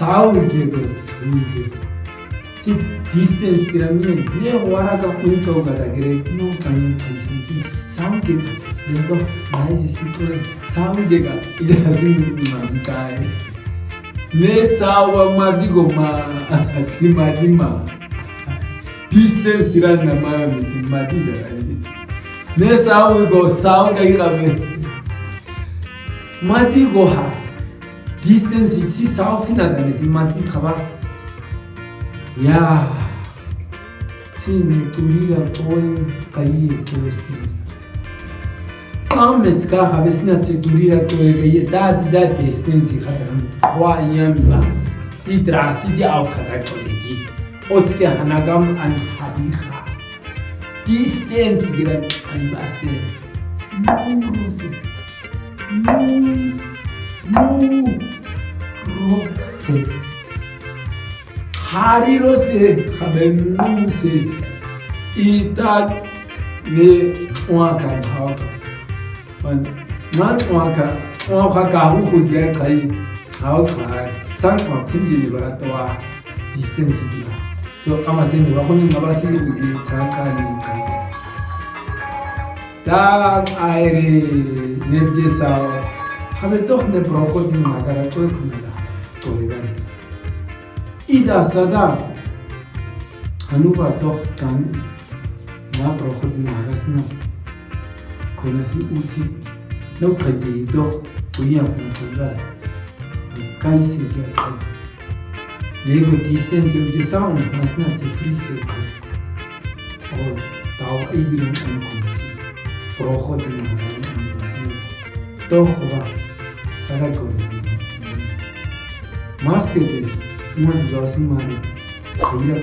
사오게도 저이게 지 디스턴스라면 내 와라가 운동가 그래 너 가는 있는지 사오게 그래도 나이스 시도에 사오게가 이다스는 많다 내 사와 마디고마 디마디마 디스턴스라는 마음이 마디다 내 사오고 사오가 이라면 마디고하 디스턴스 티 사오티나다니 마디 가봐 야 tin 우리가 거의 가이 그랬습니다 아무튼 가 하베스나 체 우리가 거의 다디다 디스턴스 하다는 와이암바 이드라시디 아웃카다 거이디 어떻게 하나감 안 하비하 디스턴스 기란 안바세 노로세 노로세 하리로세 하벤무세 이딱 네 오아카 타오카 만 오아카 가후 후게 가이 타오카 상황 팀들이 바라토와 디스턴스디라 소 아마세니 와코니 마바시르 이 자카니 다 아이리 네게사 하베 toch 프로코딘 마가라 토이쿠메다 토리바리 이다 사다 하누바 toch 간 나 프로코딘 마가스나 코나시 우치 너 카이디 toch 우이야 콘다 카이시게 예고 디스턴스 우지 사운 마스나 치 프리스 어 다오 이비린 안콘치 프로코딘 마가라 toch wa sada kore mask ke man josim mari khila